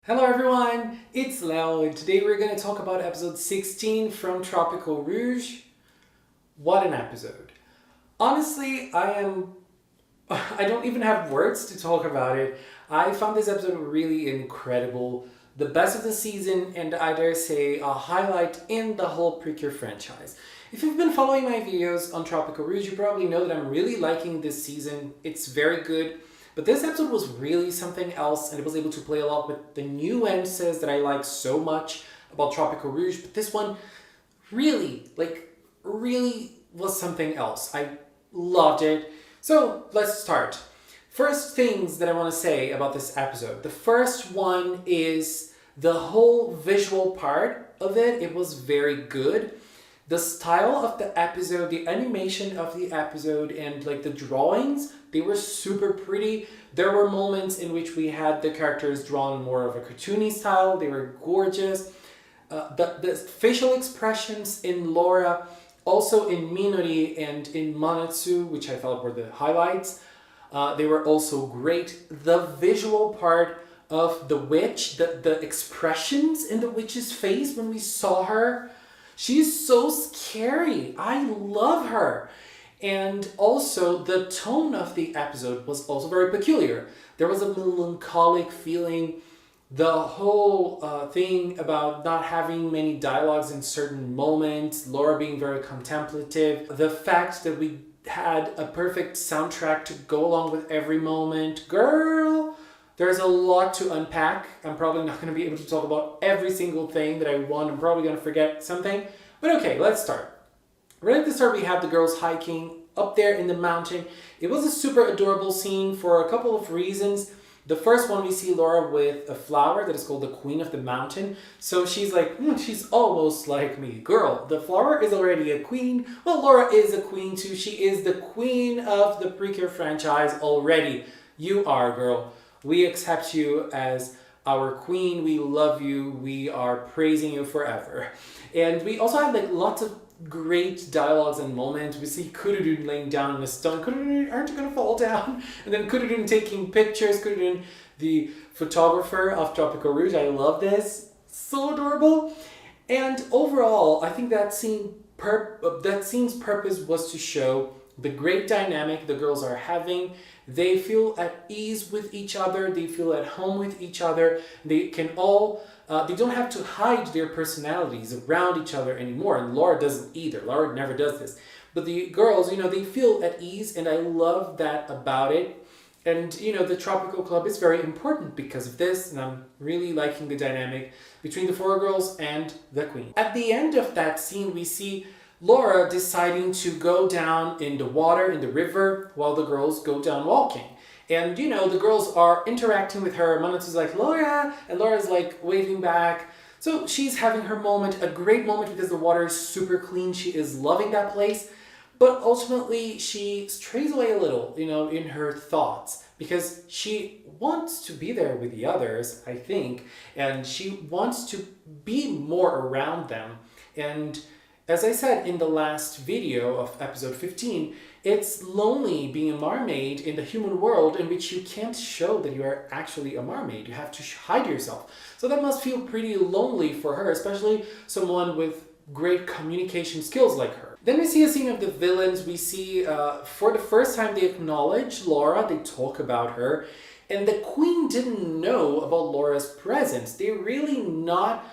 Hello everyone, it's Leo and today we're going to talk about episode 16 from Tropical-Rouge. What an episode. Honestly, I don't even have words to talk about it. I found this episode really incredible. The best of the season and I dare say a highlight in the whole Precure franchise. If you've been following my videos on Tropical-Rouge, you probably know that I'm really liking this season. It's very good. But this episode was really something else, and it was able to play a lot with the nuances that I like so much about Tropical-Rouge. But this one really was something else. I loved it. So let's start. First things that I want to say about this episode. The first one is the whole visual part of it. It was very good. The style of the episode, the animation of the episode, and like the drawings, they were super pretty. There were moments in which we had the characters drawn more of a cartoony style. They were gorgeous. The facial expressions in Laura, also in Minori and in Manatsu, which I felt were the highlights, they were also great. The visual part of the witch, the expressions in the witch's face when we saw her, she's so scary. I love her. And also the tone of the episode was also very peculiar. There was a melancholic feeling. The whole thing about not having many dialogues in certain moments, Laura being very contemplative, the fact that we had a perfect soundtrack to go along with every moment. Girl, there's a lot to unpack. I'm probably not going to be able to talk about every single thing that I want. I'm probably going to forget something. But okay, let's start. Right at the start, we have the girls hiking up there in the mountain. It was a super adorable scene for a couple of reasons. The first one, we see Laura with a flower that is called the Queen of the Mountain. So she's like, she's almost like me. Girl, the flower is already a queen. Well, Laura is a queen too. She is the queen of the Precure franchise already. You are, girl. We accept you as our queen. We love you. We are praising you forever. And we also have like lots of great dialogues and moments. We see Kurudun laying down in a stone. Kurudun, aren't you going to fall down? And then Kurudun taking pictures. Kurudun, the photographer of Tropical-Rouge. I love this. So adorable. And overall, I think that scene's purpose was to show the great dynamic the girls are having. They feel at ease with each other. They feel at home with each other. They can all, they don't have to hide their personalities around each other anymore. And Laura doesn't either. Laura never does this. But the girls, they feel at ease. And I love that about it. And, the Tropical Club is very important because of this. And I'm really liking the dynamic between the four girls and the queen. At the end of that scene, we see Laura deciding to go down in the water, in the river, while the girls go down walking. And, the girls are interacting with her. Manatsu's like, Laura! And Laura's like waving back. So she's having her moment, a great moment because the water is super clean. She is loving that place. But ultimately, she strays away a little, in her thoughts. Because she wants to be there with the others, I think. And she wants to be more around them. And as I said in the last video of episode 15, it's lonely being a mermaid in the human world in which you can't show that you are actually a mermaid. You have to hide yourself. So that must feel pretty lonely for her, especially someone with great communication skills like her. Then we see a scene of the villains. We see, for the first time, they acknowledge Laura. They talk about her. And the queen didn't know about Laura's presence. They're really not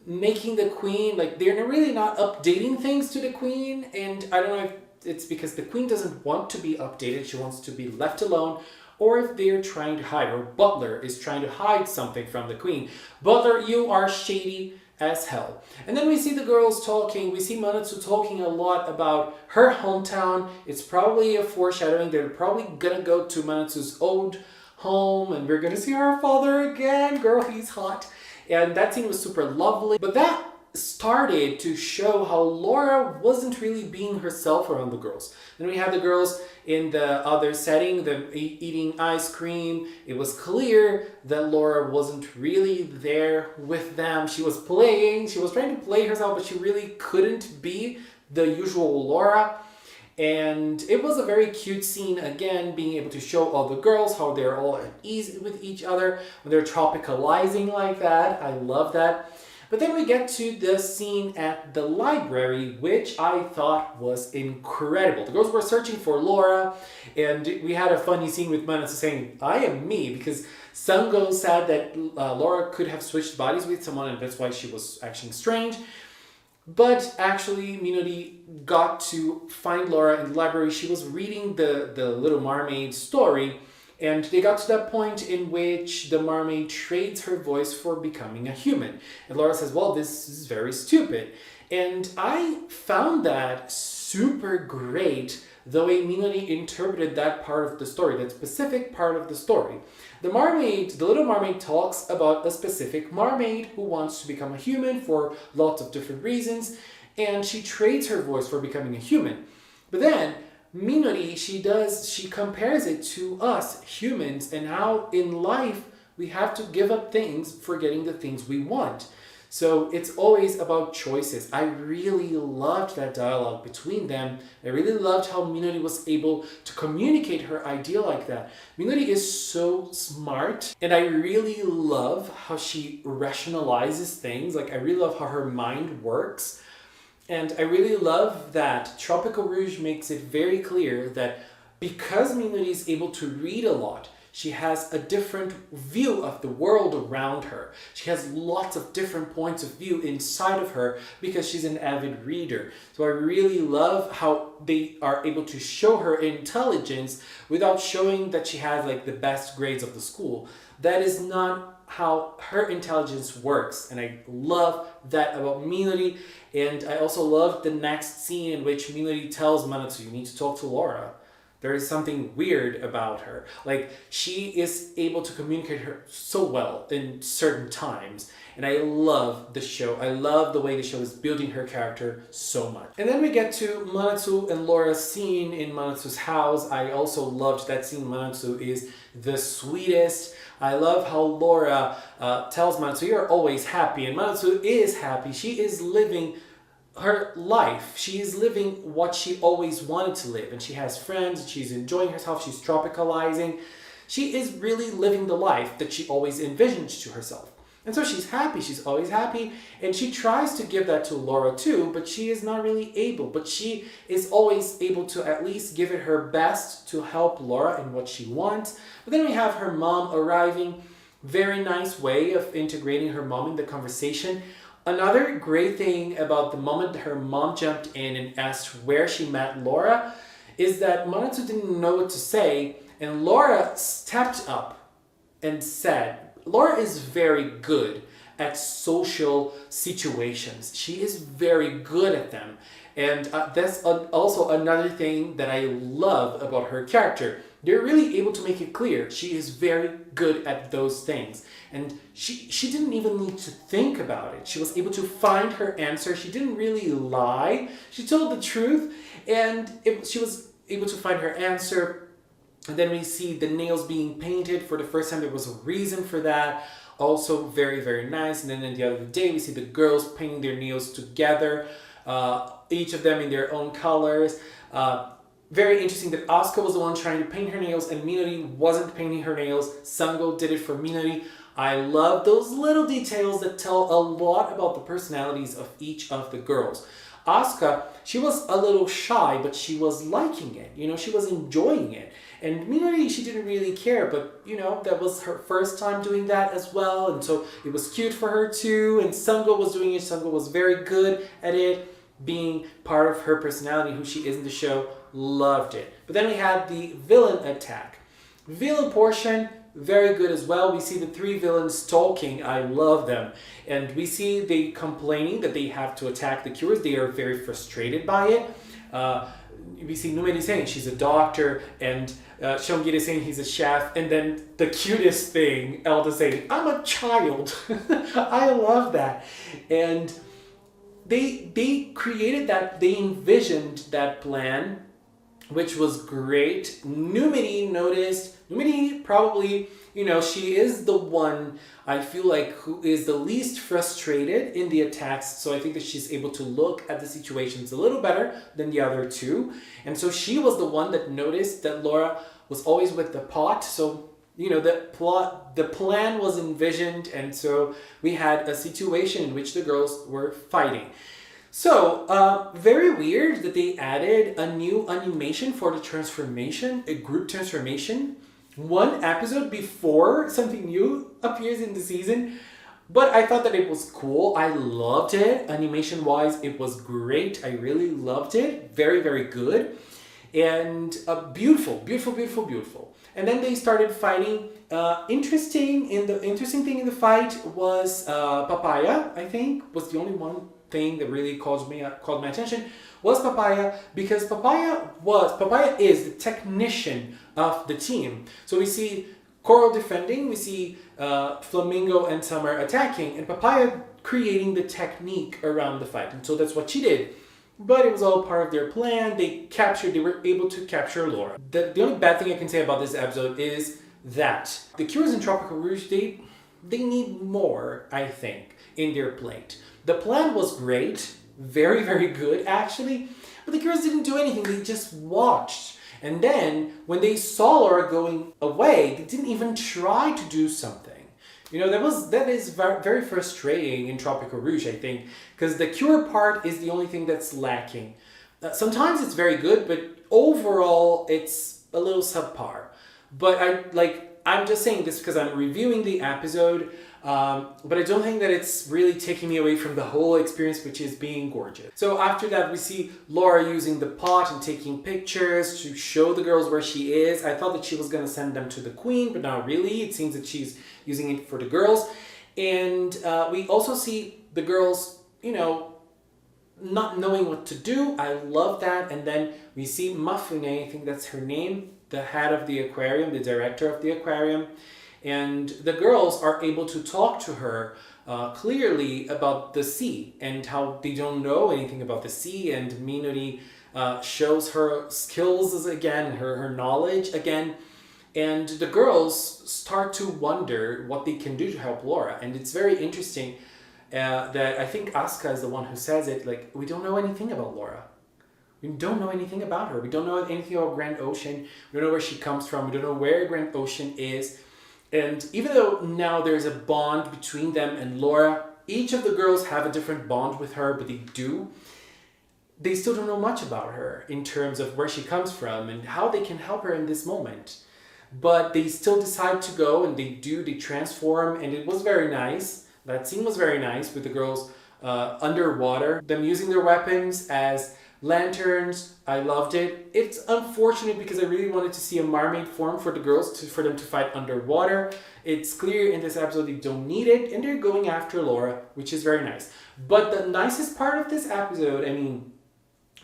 making the queen, they're really not updating things to the queen. And I don't know if it's because the queen doesn't want to be updated. She wants to be left alone. Or if they're trying to hide, or Butler is trying to hide something from the queen. Butler, you are shady as hell. And then we see the girls talking. We see Manatsu talking a lot about her hometown. It's probably a foreshadowing. They're probably gonna go to Manatsu's old home. And we're gonna see her father again. Girl, he's hot. And that scene was super lovely. But that started to show how Laura wasn't really being herself around the girls. Then we had the girls in the other setting, them eating ice cream. It was clear that Laura wasn't really there with them. She was playing. She was trying to play herself, but she really couldn't be the usual Laura. And it was a very cute scene, again, being able to show all the girls how they're all at ease with each other when they're tropicalizing like that. I love that. But then we get to the scene at the library, which I thought was incredible. The girls were searching for Laura, and we had a funny scene with Manatsu saying, "I am me," because Sango said that Laura could have switched bodies with someone, and that's why she was acting strange. But actually, Minori got to find Laura in the library. She was reading the Little Mermaid story, and they got to that point in which the mermaid trades her voice for becoming a human. And Laura says, "Well, this is very stupid." And I found that super great, the way Minori interpreted that part of the story, that specific part of the story. The Little Mermaid talks about a specific mermaid who wants to become a human for lots of different reasons, and she trades her voice for becoming a human. But then Minori, she compares it to us humans and how in life we have to give up things for getting the things we want. So it's always about choices. I really loved that dialogue between them. I really loved how Minori was able to communicate her idea like that. Minori is so smart, and I really love how she rationalizes things. Like, I really love how her mind works. And I really love that Tropical-Rouge makes it very clear that because Minori is able to read a lot, she has a different view of the world around her. She has lots of different points of view inside of her because she's an avid reader. So I really love how they are able to show her intelligence without showing that she has like the best grades of the school. That is not how her intelligence works, and I love that about Minori. And I also love the next scene in which Minori tells Manatsu, "You need to talk to Laura. There is something weird about her." Like, she is able to communicate her so well in certain times. And I love the show. I love the way the show is building her character so much. And then we get to Manatsu and Laura's scene in Manatsu's house. I also loved that scene. Manatsu is the sweetest. I love how Laura tells Manatsu, "You're always happy." And Manatsu is happy. She is living her life. She is living what she always wanted to live, and she has friends, she's enjoying herself, she's tropicalizing. She is really living the life that she always envisioned to herself. And so she's happy, she's always happy, and she tries to give that to Laura too, but she is not really able. But she is always able to at least give it her best to help Laura in what she wants. But then we have her mom arriving. Very nice way of integrating her mom in the conversation. Another great thing about the moment her mom jumped in and asked where she met Laura is that Manatsu didn't know what to say, and Laura stepped up and said, Laura is very good at social situations. She is very good at them. And that's also another thing that I love about her character. They're really able to make it clear she is very good at those things. And she didn't even need to think about it. She was able to find her answer. She didn't really lie. She told the truth, and she was able to find her answer. And then we see the nails being painted for the first time. There was a reason for that. Also very, very nice. And then in the other day, we see the girls painting their nails together, each of them in their own colors. Very interesting that Asuka was the one trying to paint her nails and Minori wasn't painting her nails. Sango did it for Minori. I love those little details that tell a lot about the personalities of each of the girls. Asuka, she was a little shy, but she was liking it. She was enjoying it. And Minori, she didn't really care, but that was her first time doing that as well. And so it was cute for her too. And Sango was doing it. Sango was very good at it, being part of her personality, who she is in the show. Loved it. But then we had the villain attack. Villain portion, very good as well. We see the three villains talking. I love them. And we see they complaining that they have to attack the cures. They are very frustrated by it. We see Numeri saying she's a doctor, and Shongiri saying he's a chef, and then the cutest thing, Elda saying, I'm a child. I love that. And they created that, they envisioned that plan which was great. Numidi probably, she is the one I feel like who is the least frustrated in the attacks. So I think that she's able to look at the situations a little better than the other two. And so she was the one that noticed that Laura was always with the pot. So, the plan was envisioned. And so we had a situation in which the girls were fighting. So, very weird that they added a new animation for the transformation, a group transformation, one episode before something new appears in the season. But I thought that it was cool. I loved it. Animation-wise, it was great. I really loved it. Very, very good. And beautiful, beautiful, beautiful, beautiful. And then they started fighting. Interesting thing in the fight was Papaya, I think, was the only one thing that really called my attention was Papaya, because Papaya is the technician of the team. So we see Coral defending, we see Flamingo and Summer attacking, and Papaya creating the technique around the fight. And so that's what she did. But it was all part of their plan. They were able to capture Laura. The only bad thing I can say about this episode is that the Cures in Tropical-Rouge, they need more, I think, in their plate. The plan was great, very, very good actually, but the Cures didn't do anything. They just watched. And then when they saw Laura going away, they didn't even try to do something. That is very, very frustrating in Tropical-Rouge, I think, because the cure part is the only thing that's lacking. Sometimes it's very good, but overall it's a little subpar. But I'm just saying this because I'm reviewing the episode, but I don't think that it's really taking me away from the whole experience, which is being gorgeous. So after that, we see Laura using the pot and taking pictures to show the girls where she is. I thought that she was going to send them to the queen, but not really. It seems that she's using it for the girls. And we also see the girls, not knowing what to do. I love that. And then we see Mafune, I think that's her name, the head of the aquarium, the director of the aquarium. And the girls are able to talk to her clearly about the sea and how they don't know anything about the sea. And Minori shows her skills again, her knowledge again. And the girls start to wonder what they can do to help Laura. And it's very interesting that I think Asuka is the one who says it, like, we don't know anything about Laura. We don't know anything about her. We don't know anything about Grand Ocean. We don't know where she comes from. We don't know where Grand Ocean is. And even though now there's a bond between them and Laura, each of the girls have a different bond with her, but they still don't know much about her in terms of where she comes from and how they can help her in this moment. But they still decide to go, and they transform, and it was very nice. That scene was very nice with the girls underwater, them using their weapons as lanterns. I loved it. It's unfortunate because I really wanted to see a mermaid form for the girls for them to fight underwater. It's clear in this episode they don't need it, and they're going after Laura, which is very nice. But the nicest part of this episode,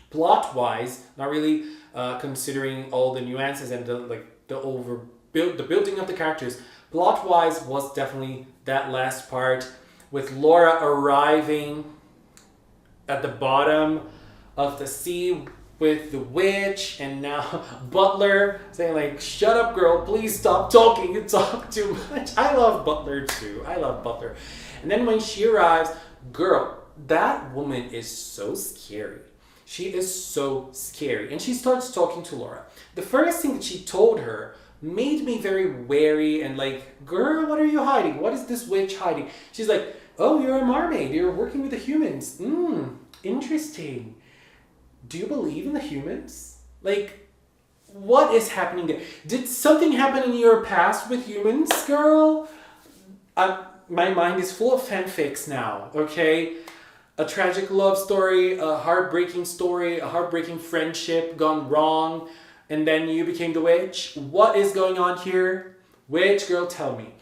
plot-wise, not really considering all the nuances and the building of the characters, plot-wise was definitely that last part with Laura arriving at the bottom of the sea with the witch, and now Butler saying like, shut up girl, please stop talking, you talk too much. I love Butler too. I love Butler. And then when she arrives, girl, that woman is so scary. She is so scary. And she starts talking to Laura. The first thing that she told her made me very wary and like, girl, what are you hiding? What is this witch hiding? She's like, oh, you're a mermaid. You're working with the humans. Interesting. Do you believe in the humans? Like, what is happening there? Did something happen in your past with humans, girl? My mind is full of fanfics now, okay? A tragic love story, a heartbreaking story, a heartbreaking friendship gone wrong, and then you became the witch. What is going on here? Witch girl, tell me.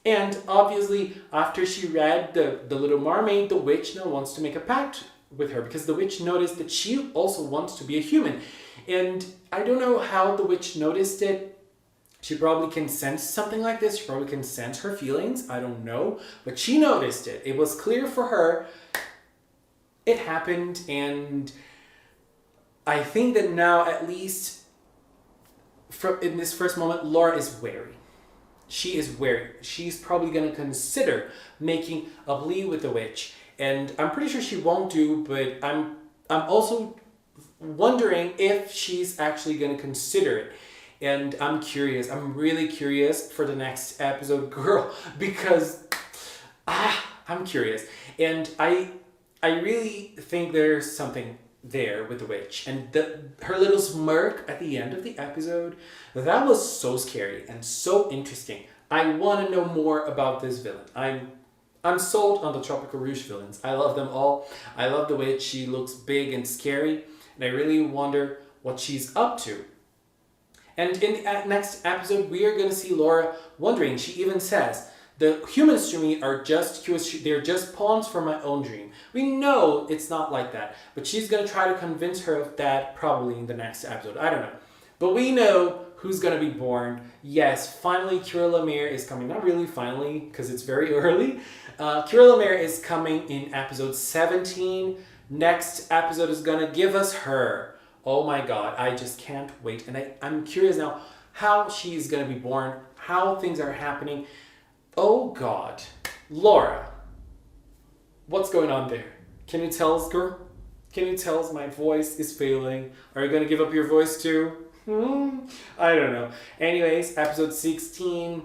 And obviously, after she read the Little Mermaid, the witch now wants to make a pact with her because the witch noticed that she also wants to be a human. And I don't know how the witch noticed it. She probably can sense something like this. She probably can sense her feelings. I don't know. But she noticed it. It was clear for her. It happened. And I think that now at least in this first moment, Laura is wary. She is wary. She's probably going to consider making a plea with the witch. And I'm pretty sure she won't do, but I'm also wondering if she's actually going to consider it. And I'm curious. I'm really curious for the next episode, girl, because I'm curious. And I really think there's something there with the witch. And her little smirk at the end of the episode, that was so scary and so interesting. I want to know more about this villain. I'm sold on the Tropical-Rouge villains. I love them all. I love the witch. She looks big and scary. And I really wonder what she's up to. And in the next episode, we are going to see Laura wondering. She even says, the humans to me are they're just pawns for my own dream. We know it's not like that. But she's going to try to convince her of that probably in the next episode. I don't know. But we know who's going to be born. Yes, finally, Kira Lemire is coming. Not really finally, because it's very early. Kira Lemire is coming in episode 17. Next episode is going to give us her. Oh my God, I just can't wait. And I'm curious now how she's going to be born, how things are happening. Oh God. Laura, what's going on there? Can you tell us, girl? Can you tell us my voice is failing? Are you going to give up your voice too? I don't know. Anyways, episode 16.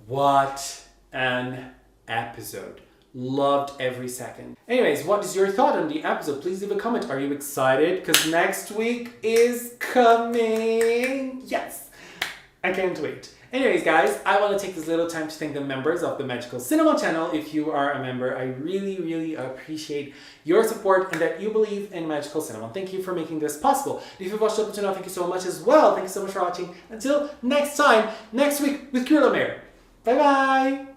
What an episode. Loved every second. Anyways, what is your thought on the episode? Please leave a comment. Are you excited? Because next week is coming. Yes. I can't wait. Anyways, guys, I want to take this little time to thank the members of the Magical Cinema channel. If you are a member, I really, really appreciate your support and that you believe in Magical Cinema. Thank you for making this possible. If you've watched up to now, thank you so much as well. Thank you so much for watching. Until next time, next week with Kira Lemire. Bye-bye.